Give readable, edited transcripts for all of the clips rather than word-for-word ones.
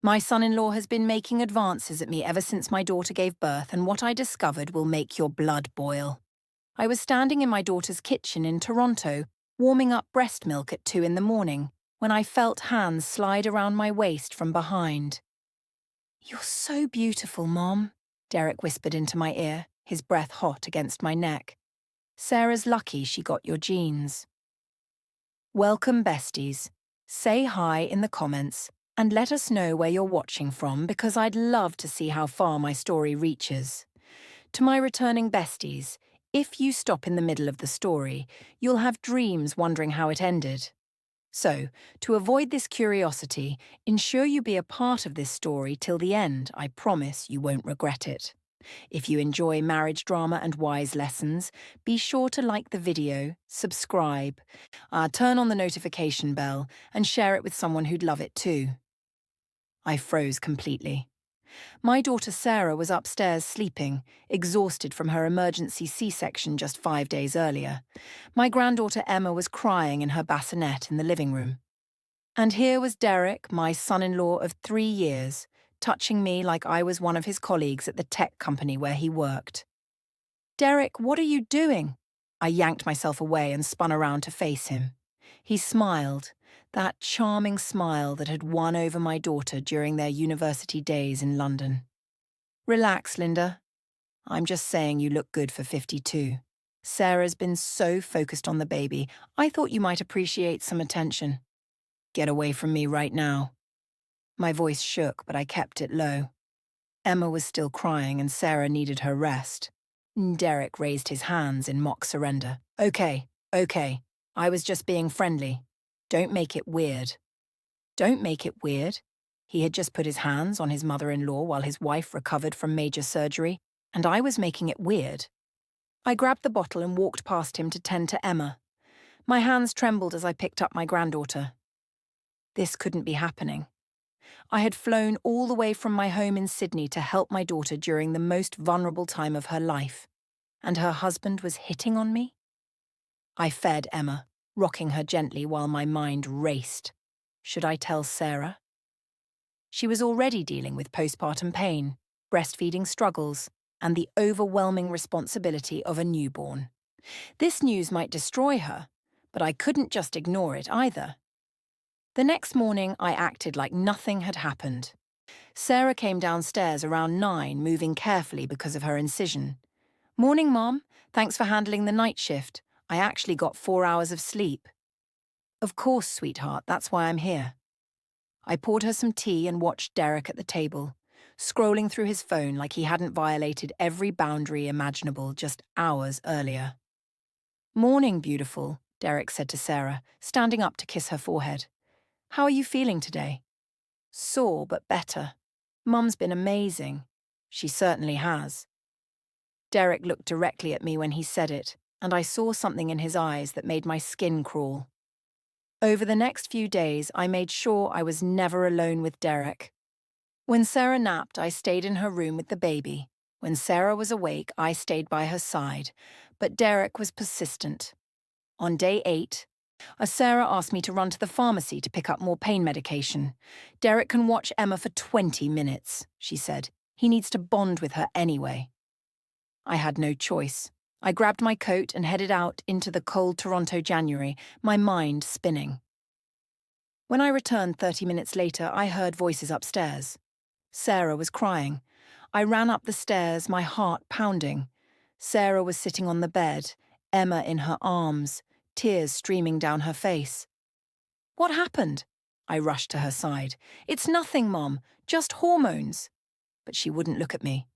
My son-in-law has been making advances at me ever since my daughter gave birth, and what I discovered will make your blood boil. I was standing in my daughter's kitchen in Toronto, warming up breast milk at 2 in the morning, when I felt hands slide around my waist from behind. "You're so beautiful, Mom," Derek whispered into my ear, his breath hot against my neck. "Sarah's lucky she got your genes." Welcome, besties. Say hi in the comments and let us know where you're watching from, because I'd love to see how far my story reaches. To my returning besties, if you stop in the middle of the story, you'll have dreams wondering how it ended. So, to avoid this curiosity, ensure you be a part of this story till the end. I promise you won't regret it. If you enjoy marriage drama and wise lessons, be sure to like the video, subscribe, turn on the notification bell, and share it with someone who'd love it too. I froze completely. My daughter Sarah was upstairs sleeping, exhausted from her emergency C-section just 5 days earlier. My granddaughter Emma was crying in her bassinet in the living room. And here was Derek, my son-in-law of 3 years, touching me like I was one of his colleagues at the tech company where he worked. "Derek, what are you doing?" I yanked myself away and spun around to face him. He smiled, that charming smile that had won over my daughter during their university days in London. "Relax, Linda. I'm just saying you look good for 52. Sarah's been so focused on the baby, I thought you might appreciate some attention. Get away from me right now." My voice shook, but I kept it low. Emma was still crying and Sarah needed her rest. Derek raised his hands in mock surrender. Okay. I was just being friendly. Don't make it weird." Don't make it weird. He had just put his hands on his mother-in-law while his wife recovered from major surgery, and I was making it weird. I grabbed the bottle and walked past him to tend to Emma. My hands trembled as I picked up my granddaughter. This couldn't be happening. I had flown all the way from my home in Sydney to help my daughter during the most vulnerable time of her life, and her husband was hitting on me? I fed Emma, rocking her gently while my mind raced. Should I tell Sarah? She was already dealing with postpartum pain, breastfeeding struggles, and the overwhelming responsibility of a newborn. This news might destroy her, but I couldn't just ignore it either. The next morning, I acted like nothing had happened. Sarah came downstairs around 9, moving carefully because of her incision. "Morning, Mom. Thanks for handling the night shift. I actually got 4 hours of sleep." "Of course, sweetheart, that's why I'm here." I poured her some tea and watched Derek at the table, scrolling through his phone like he hadn't violated every boundary imaginable just hours earlier. "Morning, beautiful," Derek said to Sarah, standing up to kiss her forehead. "How are you feeling today?" "Sore, but better. Mum's been amazing." "She certainly has." Derek looked directly at me when he said it, and I saw something in his eyes that made my skin crawl. Over the next few days, I made sure I was never alone with Derek. When Sarah napped, I stayed in her room with the baby. When Sarah was awake, I stayed by her side, but Derek was persistent. On day 8, Sarah asked me to run to the pharmacy to pick up more pain medication. "Derek can watch Emma for 20 minutes, she said. "He needs to bond with her anyway." I had no choice. I grabbed my coat and headed out into the cold Toronto January, my mind spinning. When I returned 30 minutes later, I heard voices upstairs. Sarah was crying. I ran up the stairs, my heart pounding. Sarah was sitting on the bed, Emma in her arms, tears streaming down her face. "What happened?" I rushed to her side. "It's nothing, Mom, just hormones." But she wouldn't look at me.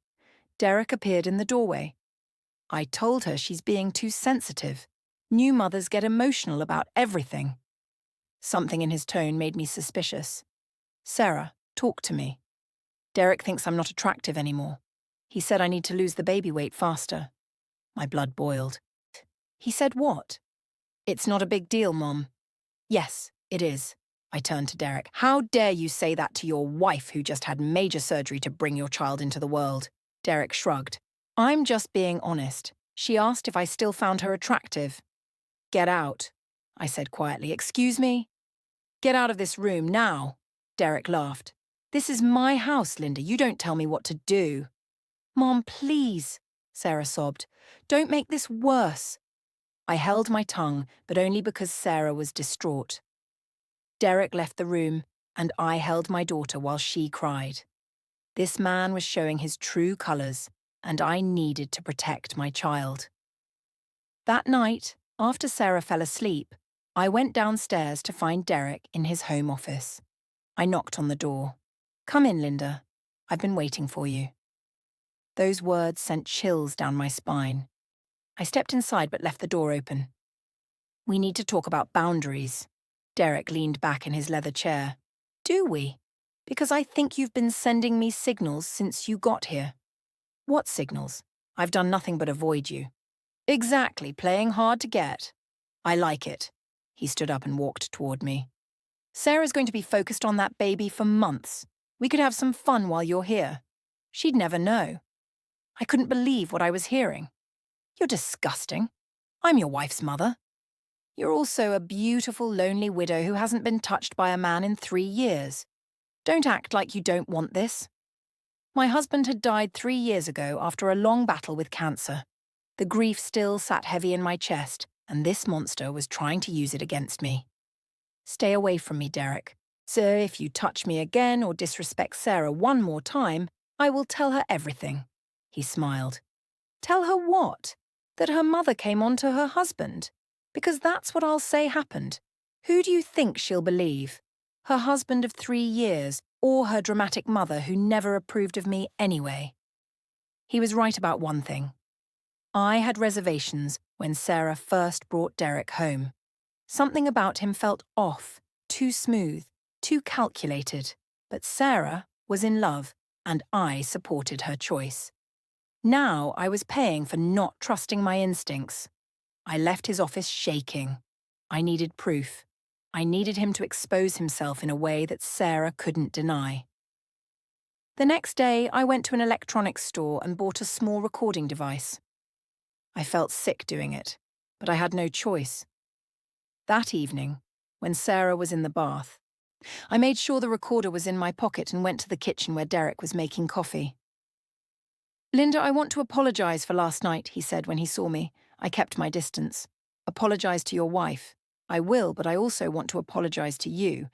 Derek appeared in the doorway. I told her she's being too sensitive. New mothers get emotional about everything. Something in his tone made me suspicious. "Sarah, talk to me. Derek thinks I'm not attractive anymore. He said I need to lose the baby weight faster." My blood boiled. "He said what?" "It's not a big deal, Mom." "Yes, it is." I turned to Derek. "How dare you say that to your wife who just had major surgery to bring your child into the world?" Derek shrugged. "I'm just being honest. She asked if I still found her attractive." "Get out," I said quietly. "Excuse me?" "Get out of this room now." Derek laughed. This is my house, Linda. You don't tell me what to do. Mom, please, Sarah sobbed. Don't make this worse. I held my tongue, but only because Sarah was distraught. Derek left the room, and I held my daughter while she cried. This man was showing his true colours, and I needed to protect my child. That night, after Sarah fell asleep, I went downstairs to find Derek in his home office. I knocked on the door. Come in, Linda. I've been waiting for you. Those words sent chills down my spine. I stepped inside but left the door open. We need to talk about boundaries. Derek leaned back in his leather chair. Do we? Because I think you've been sending me signals since you got here. What signals? I've done nothing but avoid you. Exactly, playing hard to get. I like it. He stood up and walked toward me. Sarah's going to be focused on that baby for months. We could have some fun while you're here. She'd never know. I couldn't believe what I was hearing. You're disgusting. I'm your wife's mother. You're also a beautiful, lonely widow who hasn't been touched by a man in 3 years. Don't act like you don't want this. My husband had died 3 years ago after a long battle with cancer. The grief still sat heavy in my chest, and this monster was trying to use it against me. Stay away from me, Derek. So if you touch me again or disrespect Sarah one more time, I will tell her everything. He smiled. Tell her what? That her mother came on to her husband? Because that's what I'll say happened. Who do you think she'll believe? Her husband of 3 years, or her dramatic mother who never approved of me anyway? He was right about one thing. I had reservations when Sarah first brought Derek home. Something about him felt off, too smooth, too calculated. But Sarah was in love, and I supported her choice. Now I was paying for not trusting my instincts. I left his office shaking. I needed proof. I needed him to expose himself in a way that Sarah couldn't deny. The next day, I went to an electronics store and bought a small recording device. I felt sick doing it, but I had no choice. That evening, when Sarah was in the bath, I made sure the recorder was in my pocket and went to the kitchen where Derek was making coffee. Linda, I want to apologise for last night, he said when he saw me. I kept my distance. Apologise to your wife. I will, but I also want to apologise to you.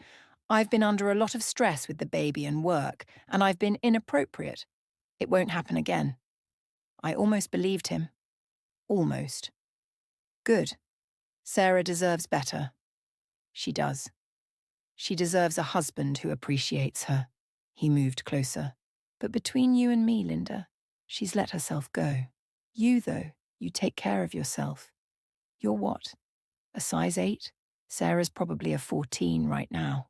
I've been under a lot of stress with the baby and work, and I've been inappropriate. It won't happen again. I almost believed him. Almost. Good. Sarah deserves better. She does. She deserves a husband who appreciates her. He moved closer. But between you and me, Linda, she's let herself go. You, though, you take care of yourself. You're what? A size 8? Sarah's probably a 14 right now.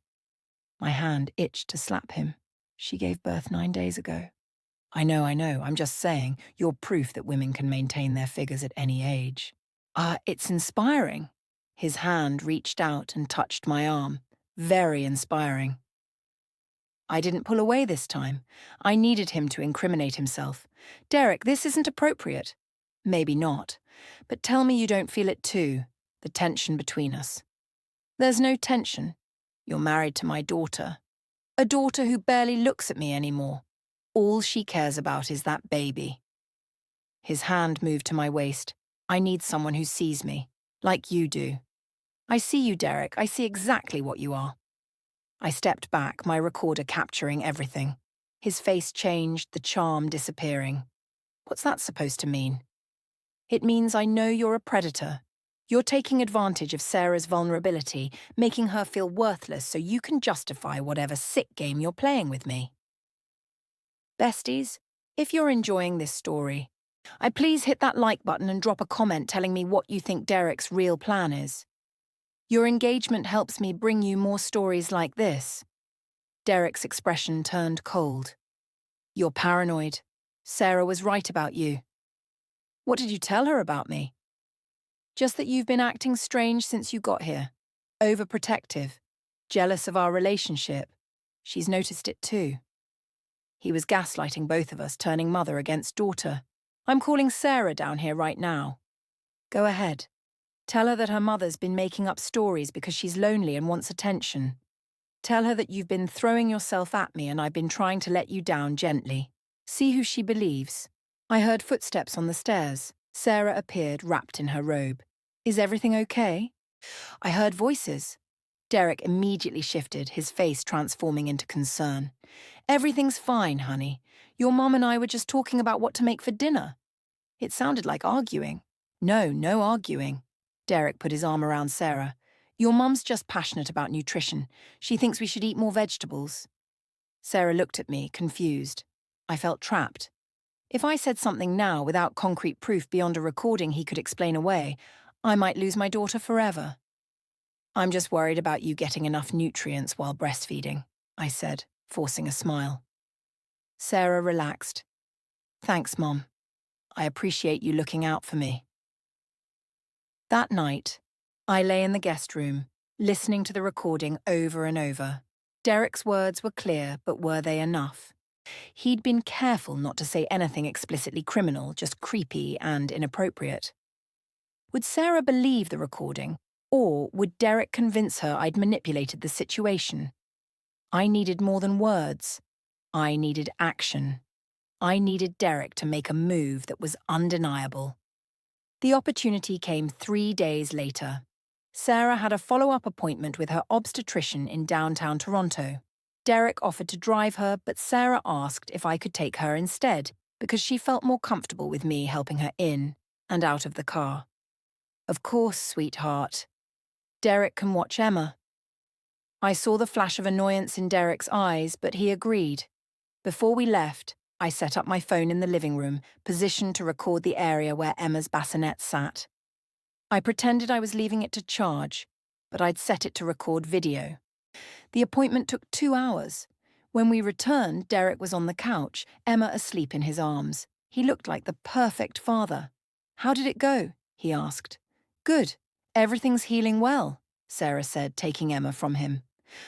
My hand itched to slap him. She gave birth 9 days ago. I know. I'm just saying, you're proof that women can maintain their figures at any age. It's inspiring. His hand reached out and touched my arm. Very inspiring. I didn't pull away this time. I needed him to incriminate himself. Derek, this isn't appropriate. Maybe not. But tell me you don't feel it too, the tension between us. There's no tension. You're married to my daughter. A daughter who barely looks at me anymore. All she cares about is that baby. His hand moved to my waist. I need someone who sees me, like you do. I see you, Derek. I see exactly what you are. I stepped back, my recorder capturing everything. His face changed, the charm disappearing. What's that supposed to mean? It means I know you're a predator. You're taking advantage of Sarah's vulnerability, making her feel worthless so you can justify whatever sick game you're playing with me. Besties, if you're enjoying this story, please hit that like button and drop a comment telling me what you think Derek's real plan is. Your engagement helps me bring you more stories like this. Derek's expression turned cold. You're paranoid. Sarah was right about you. What did you tell her about me? Just that you've been acting strange since you got here. Overprotective. Jealous of our relationship. She's noticed it too. He was gaslighting both of us, turning mother against daughter. I'm calling Sarah down here right now. Go ahead. Tell her that her mother's been making up stories because she's lonely and wants attention. Tell her that you've been throwing yourself at me and I've been trying to let you down gently. See who she believes. I heard footsteps on the stairs. Sarah appeared wrapped in her robe. Is everything okay? I heard voices. Derek immediately shifted, his face transforming into concern. Everything's fine, honey. Your mom and I were just talking about what to make for dinner. It sounded like arguing. No, no arguing. Derek put his arm around Sarah. Your mum's just passionate about nutrition. She thinks we should eat more vegetables. Sarah looked at me, confused. I felt trapped. If I said something now without concrete proof beyond a recording he could explain away, I might lose my daughter forever. I'm just worried about you getting enough nutrients while breastfeeding, I said, forcing a smile. Sarah relaxed. Thanks, Mom. I appreciate you looking out for me. That night, I lay in the guest room, listening to the recording over and over. Derek's words were clear, but were they enough? He'd been careful not to say anything explicitly criminal, just creepy and inappropriate. Would Sarah believe the recording, or would Derek convince her I'd manipulated the situation? I needed more than words. I needed action. I needed Derek to make a move that was undeniable. The opportunity came 3 days later. Sarah had a follow-up appointment with her obstetrician in downtown Toronto. Derek offered to drive her, but Sarah asked if I could take her instead, because she felt more comfortable with me helping her in and out of the car. Of course, sweetheart. Derek can watch Emma. I saw the flash of annoyance in Derek's eyes, but he agreed. Before we left, I set up my phone in the living room, positioned to record the area where Emma's bassinet sat. I pretended I was leaving it to charge, but I'd set it to record video. The appointment took 2 hours. When we returned, Derek was on the couch, Emma asleep in his arms. He looked like the perfect father. How did it go? He asked. Good. Everything's healing well, Sarah said, taking Emma from him.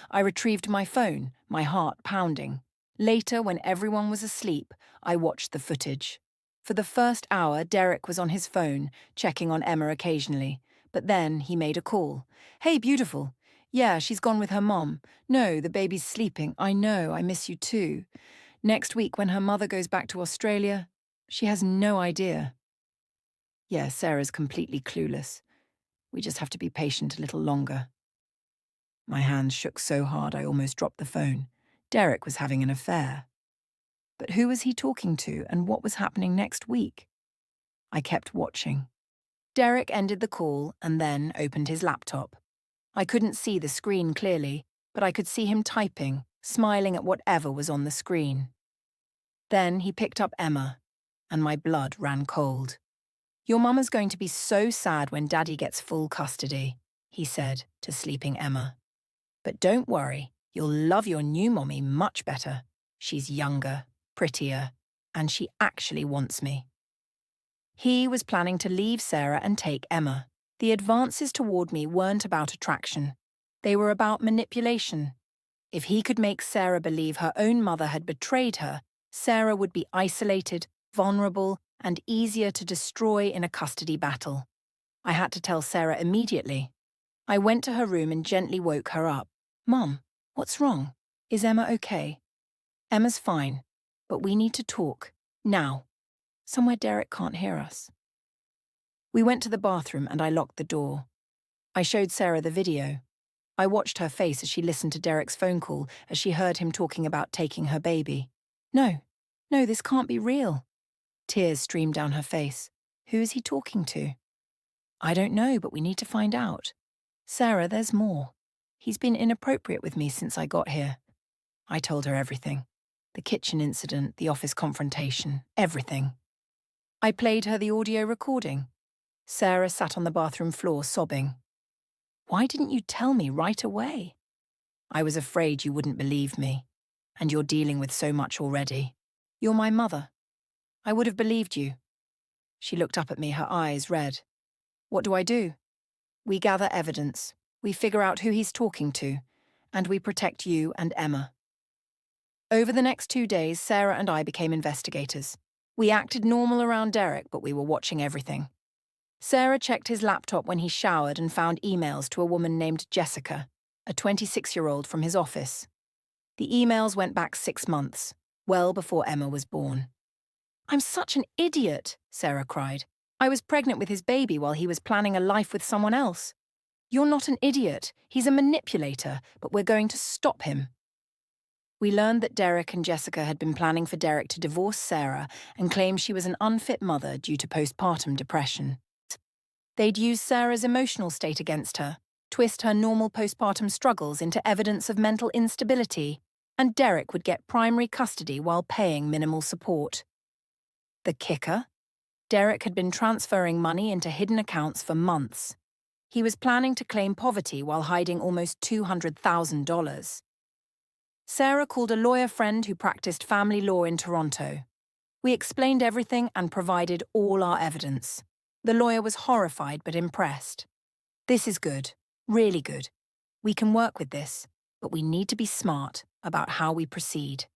I retrieved my phone, my heart pounding. Later, when everyone was asleep, I watched the footage. For the first hour, Derek was on his phone, checking on Emma occasionally. But then he made a call. Hey, beautiful. Yeah, she's gone with her mom. No, the baby's sleeping. I know, I miss you too. Next week, when her mother goes back to Australia, she has no idea. Yeah, Sarah's completely clueless. We just have to be patient a little longer. My hands shook so hard I almost dropped the phone. Derek was having an affair. But who was he talking to and what was happening next week? I kept watching. Derek ended the call and then opened his laptop. I couldn't see the screen clearly, but I could see him typing, smiling at whatever was on the screen. Then he picked up Emma, and my blood ran cold. Your mama's going to be so sad when Daddy gets full custody, he said to sleeping Emma. But don't worry, you'll love your new mommy much better. She's younger, prettier, and she actually wants me. He was planning to leave Sarah and take Emma. The advances toward me weren't about attraction. They were about manipulation. If he could make Sarah believe her own mother had betrayed her, Sarah would be isolated, vulnerable, and easier to destroy in a custody battle. I had to tell Sarah immediately. I went to her room and gently woke her up. Mom, what's wrong? Is Emma okay? Emma's fine, but we need to talk. Now. Somewhere Derek can't hear us. We went to the bathroom and I locked the door. I showed Sarah the video. I watched her face as she listened to Derek's phone call as she heard him talking about taking her baby. No, this can't be real. Tears streamed down her face. Who is he talking to? I don't know, but we need to find out. Sarah, there's more. He's been inappropriate with me since I got here. I told her everything. The kitchen incident, the office confrontation, everything. I played her the audio recording. Sarah sat on the bathroom floor sobbing. Why didn't you tell me right away? I was afraid you wouldn't believe me. And you're dealing with so much already. You're my mother. I would have believed you. She looked up at me, her eyes red. What do I do? We gather evidence. We figure out who he's talking to. And we protect you and Emma. Over the next 2 days, Sarah and I became investigators. We acted normal around Derek, but we were watching everything. Sarah checked his laptop when he showered and found emails to a woman named Jessica, a 26-year-old from his office. The emails went back 6 months, well before Emma was born. "I'm such an idiot," Sarah cried. "I was pregnant with his baby while he was planning a life with someone else." "You're not an idiot. He's a manipulator, but we're going to stop him." We learned that Derek and Jessica had been planning for Derek to divorce Sarah and claim she was an unfit mother due to postpartum depression. They'd use Sarah's emotional state against her, twist her normal postpartum struggles into evidence of mental instability, and Derek would get primary custody while paying minimal support. The kicker? Derek had been transferring money into hidden accounts for months. He was planning to claim poverty while hiding almost $200,000. Sarah called a lawyer friend who practiced family law in Toronto. We explained everything and provided all our evidence. The lawyer was horrified but impressed. "This is good, really good. We can work with this, but we need to be smart about how we proceed."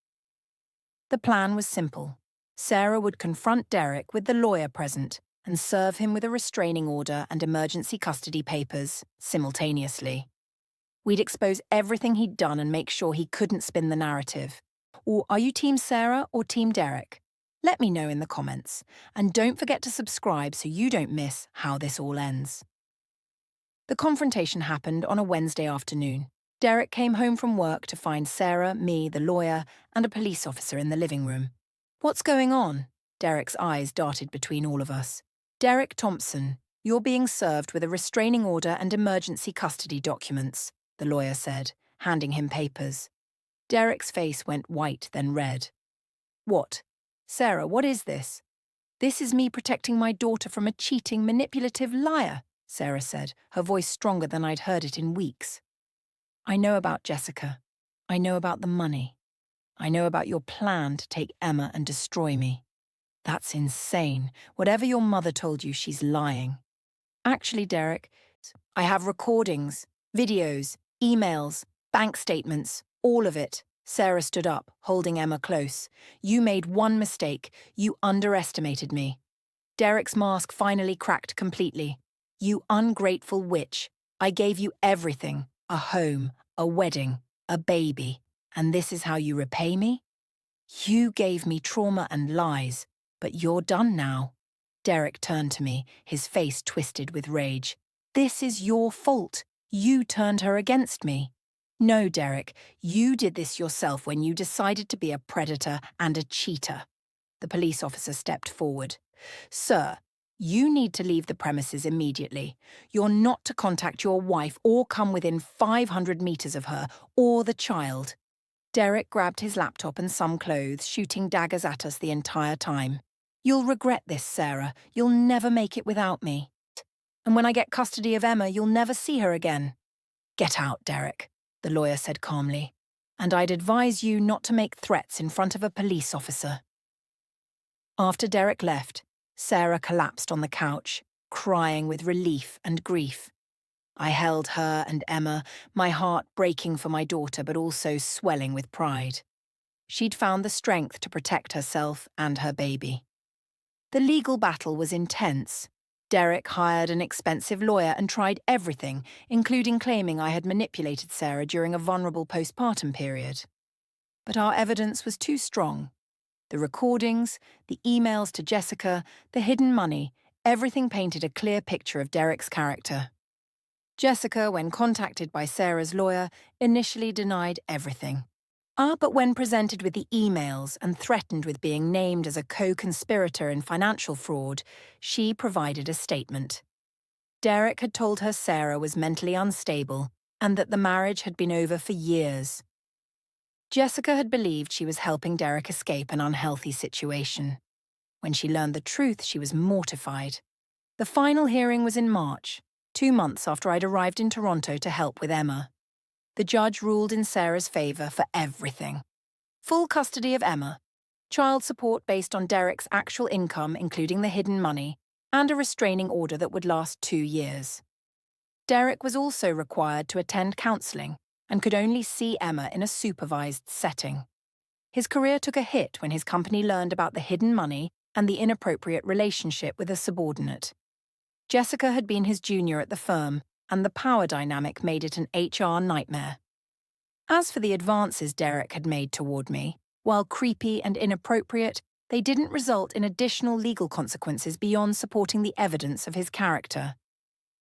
The plan was simple. Sarah would confront Derek with the lawyer present and serve him with a restraining order and emergency custody papers simultaneously. We'd expose everything he'd done and make sure he couldn't spin the narrative. Or are you Team Sarah or Team Derek? Let me know in the comments. And don't forget to subscribe so you don't miss how this all ends. The confrontation happened on a Wednesday afternoon. Derek came home from work to find Sarah, me, the lawyer, and a police officer in the living room. "What's going on?" Derek's eyes darted between all of us. "Derek Thompson, you're being served with a restraining order and emergency custody documents," the lawyer said, handing him papers. Derek's face went white, then red. "What? Sarah, what is this?" "This is me protecting my daughter from a cheating, manipulative liar," Sarah said, her voice stronger than I'd heard it in weeks. "I know about Jessica. I know about the money. I know about your plan to take Emma and destroy me. That's insane. Whatever your mother told you, she's lying." "Actually, Derek, I have recordings, videos, emails, bank statements, all of it." Sarah stood up, holding Emma close. "You made one mistake. You underestimated me." Derek's mask finally cracked completely. "You ungrateful witch. I gave you everything. A home, a wedding, a baby. And this is how you repay me? You gave me trauma and lies, but you're done now." Derek turned to me, his face twisted with rage. "This is your fault. You turned her against me." "No, Derek, you did this yourself when you decided to be a predator and a cheater." The police officer stepped forward. "Sir, you need to leave the premises immediately. You're not to contact your wife or come within 500 meters of her or the child." Derek grabbed his laptop and some clothes, shooting daggers at us the entire time. "You'll regret this, Sarah. You'll never make it without me. And when I get custody of Emma, you'll never see her again." "Get out, Derek," the lawyer said calmly. "And I'd advise you not to make threats in front of a police officer." After Derek left, Sarah collapsed on the couch, crying with relief and grief. I held her and Emma, my heart breaking for my daughter but also swelling with pride. She'd found the strength to protect herself and her baby. The legal battle was intense. Derek hired an expensive lawyer and tried everything, including claiming I had manipulated Sarah during a vulnerable postpartum period. But our evidence was too strong. The recordings, the emails to Jessica, the hidden money, everything painted a clear picture of Derek's character. Jessica, when contacted by Sarah's lawyer, initially denied everything. But when presented with the emails and threatened with being named as a co-conspirator in financial fraud, she provided a statement. Derek had told her Sarah was mentally unstable and that the marriage had been over for years. Jessica had believed she was helping Derek escape an unhealthy situation. When she learned the truth, she was mortified. The final hearing was in March, 2 months after I'd arrived in Toronto to help with Emma. The judge ruled in Sarah's favour for everything. Full custody of Emma, child support based on Derek's actual income, including the hidden money, and a restraining order that would last 2 years. Derek was also required to attend counselling and could only see Emma in a supervised setting. His career took a hit when his company learned about the hidden money and the inappropriate relationship with a subordinate. Jessica had been his junior at the firm, and the power dynamic made it an HR nightmare. As for the advances Derek had made toward me, while creepy and inappropriate, they didn't result in additional legal consequences beyond supporting the evidence of his character.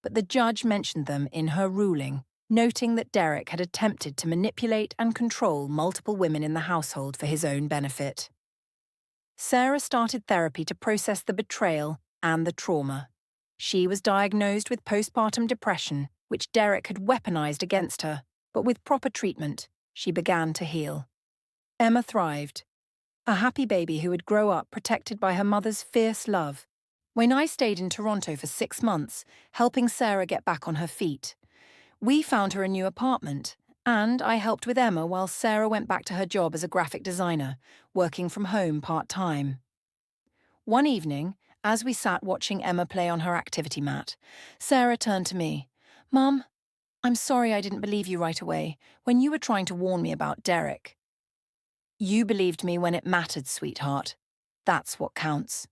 But the judge mentioned them in her ruling, noting that Derek had attempted to manipulate and control multiple women in the household for his own benefit. Sarah started therapy to process the betrayal and the trauma. She was diagnosed with postpartum depression, which Derek had weaponized against her, but with proper treatment, she began to heal. Emma thrived, a happy baby who would grow up protected by her mother's fierce love. When I stayed in Toronto for 6 months, helping Sarah get back on her feet, we found her a new apartment, and I helped with Emma while Sarah went back to her job as a graphic designer, working from home part-time. One evening, as we sat watching Emma play on her activity mat, Sarah turned to me. "Mum, I'm sorry I didn't believe you right away when you were trying to warn me about Derek." "You believed me when it mattered, sweetheart. That's what counts.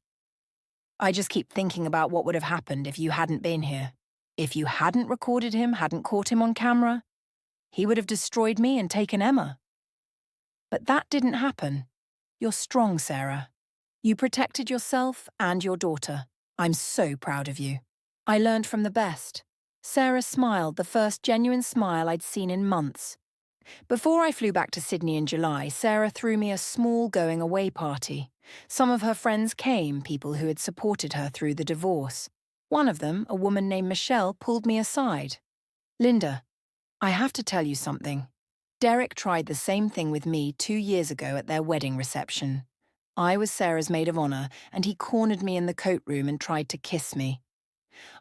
I just keep thinking about what would have happened if you hadn't been here. If you hadn't recorded him, hadn't caught him on camera, he would have destroyed me and taken Emma." But that didn't happen. You're strong, Sarah. You protected yourself and your daughter. I'm so proud of you. I learned from the best. Sarah smiled, the first genuine smile I'd seen in months. Before I flew back to Sydney in July, Sarah threw me a small going-away party. Some of her friends came, people who had supported her through the divorce. One of them, a woman named Michelle, pulled me aside. "Linda, I have to tell you something. Derek tried the same thing with me 2 years ago at their wedding reception. I was Sarah's maid of honor, and he cornered me in the coat room and tried to kiss me.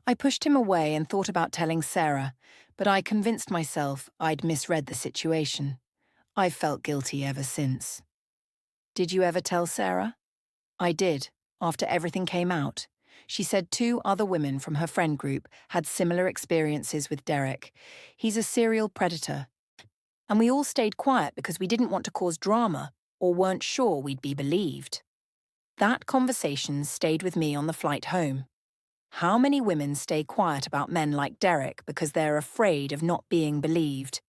I pushed him away and thought about telling Sarah, but I convinced myself I'd misread the situation. I've felt guilty ever since." "Did you ever tell Sarah?" "I did, after everything came out. She said 2 other women from her friend group had similar experiences with Derek. He's a serial predator. And we all stayed quiet because we didn't want to cause drama or weren't sure we'd be believed." That conversation stayed with me on the flight home. How many women stay quiet about men like Derek because they're afraid of not being believed?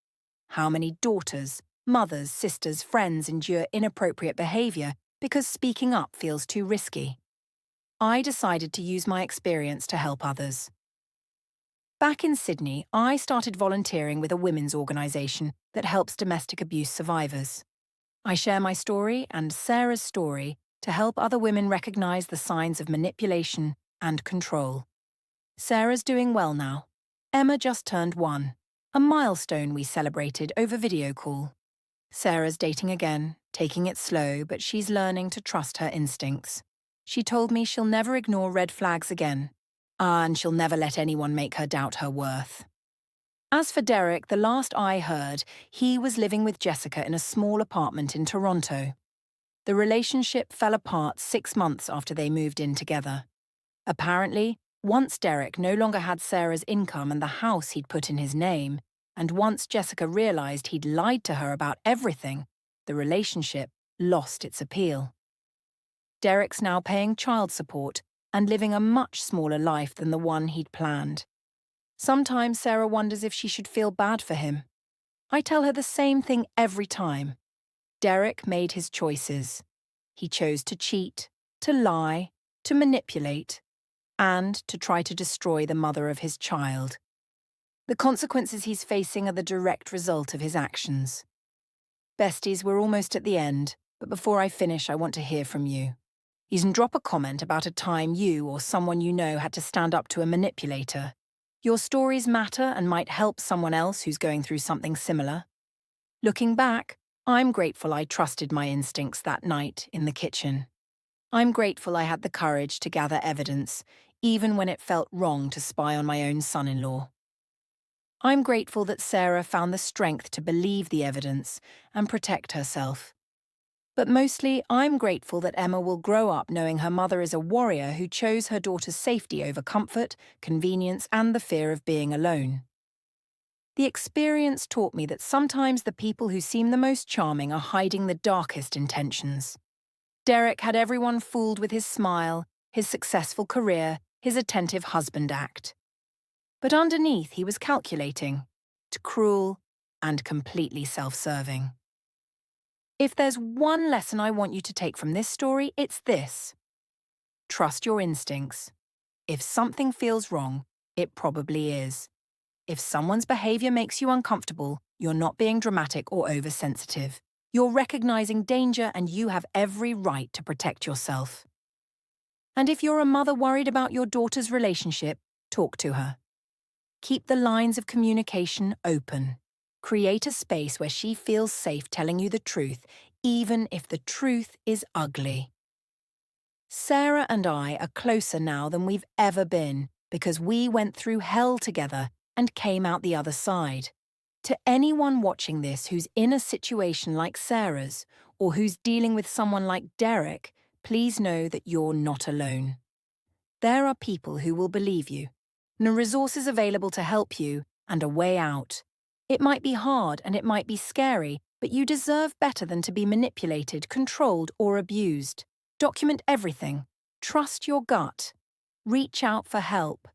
How many daughters, mothers, sisters, friends endure inappropriate behavior because speaking up feels too risky? I decided to use my experience to help others. Back in Sydney, I started volunteering with a women's organisation that helps domestic abuse survivors. I share my story and Sarah's story to help other women recognise the signs of manipulation and control. Sarah's doing well now. Emma just turned 1, a milestone we celebrated over video call. Sarah's dating again, taking it slow, but she's learning to trust her instincts. She told me she'll never ignore red flags again. And she'll never let anyone make her doubt her worth. As for Derek, the last I heard, he was living with Jessica in a small apartment in Toronto. The relationship fell apart 6 months after they moved in together. Apparently, once Derek no longer had Sarah's income and the house he'd put in his name, and once Jessica realised he'd lied to her about everything, the relationship lost its appeal. Derek's now paying child support and living a much smaller life than the one he'd planned. Sometimes Sarah wonders if she should feel bad for him. I tell her the same thing every time. Derek made his choices. He chose to cheat, to lie, to manipulate, and to try to destroy the mother of his child. The consequences he's facing are the direct result of his actions. Besties, we're almost at the end, but before I finish, I want to hear from you. You can drop a comment about a time you or someone you know had to stand up to a manipulator. Your stories matter and might help someone else who's going through something similar. Looking back, I'm grateful I trusted my instincts that night in the kitchen. I'm grateful I had the courage to gather evidence, even when it felt wrong to spy on my own son-in-law. I'm grateful that Sarah found the strength to believe the evidence and protect herself. But mostly, I'm grateful that Emma will grow up knowing her mother is a warrior who chose her daughter's safety over comfort, convenience, and the fear of being alone. The experience taught me that sometimes the people who seem the most charming are hiding the darkest intentions. Derek had everyone fooled with his smile, his successful career, his attentive husband act. But underneath, he was calculating, cruel, and completely self-serving. If there's one lesson I want you to take from this story, it's this. Trust your instincts. If something feels wrong, it probably is. If someone's behavior makes you uncomfortable, you're not being dramatic or oversensitive. You're recognizing danger and you have every right to protect yourself. And if you're a mother worried about your daughter's relationship, talk to her. Keep the lines of communication open. Create a space where she feels safe telling you the truth, even if the truth is ugly. Sarah and I are closer now than we've ever been because we went through hell together and came out the other side. To anyone watching this who's in a situation like Sarah's or who's dealing with someone like Derek, please know that you're not alone. There are people who will believe you, and resources available to help you, and a way out. It might be hard and it might be scary, but you deserve better than to be manipulated, controlled, or abused. Document everything. Trust your gut. Reach out for help.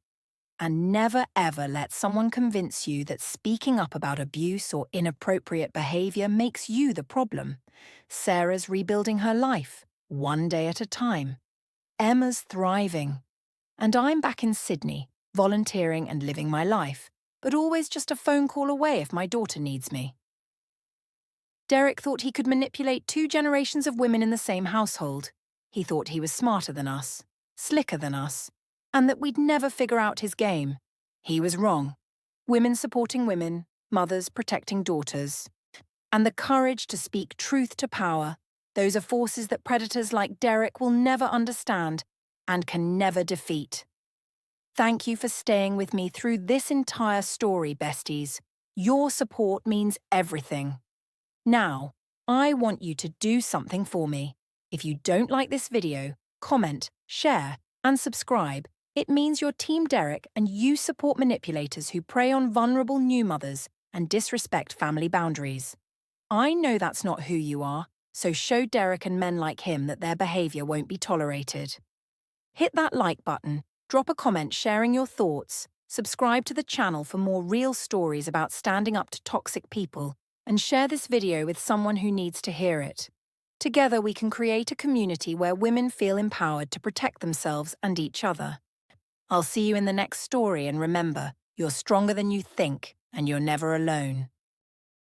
And never ever let someone convince you that speaking up about abuse or inappropriate behavior makes you the problem. Sarah's rebuilding her life, one day at a time. Emma's thriving. And I'm back in Sydney, volunteering and living my life, but always just a phone call away if my daughter needs me. Derek thought he could manipulate 2 generations of women in the same household. He thought he was smarter than us, slicker than us, and that we'd never figure out his game. He was wrong. Women supporting women, mothers protecting daughters. And the courage to speak truth to power, those are forces that predators like Derek will never understand and can never defeat. Thank you for staying with me through this entire story, besties. Your support means everything. Now, I want you to do something for me. If you don't like this video, comment, share, and subscribe. It means you're Team Derek and you support manipulators who prey on vulnerable new mothers and disrespect family boundaries. I know that's not who you are, so show Derek and men like him that their behavior won't be tolerated. Hit that like button, drop a comment sharing your thoughts, subscribe to the channel for more real stories about standing up to toxic people, and share this video with someone who needs to hear it. Together we can create a community where women feel empowered to protect themselves and each other. I'll see you in the next story, and remember, you're stronger than you think, and you're never alone.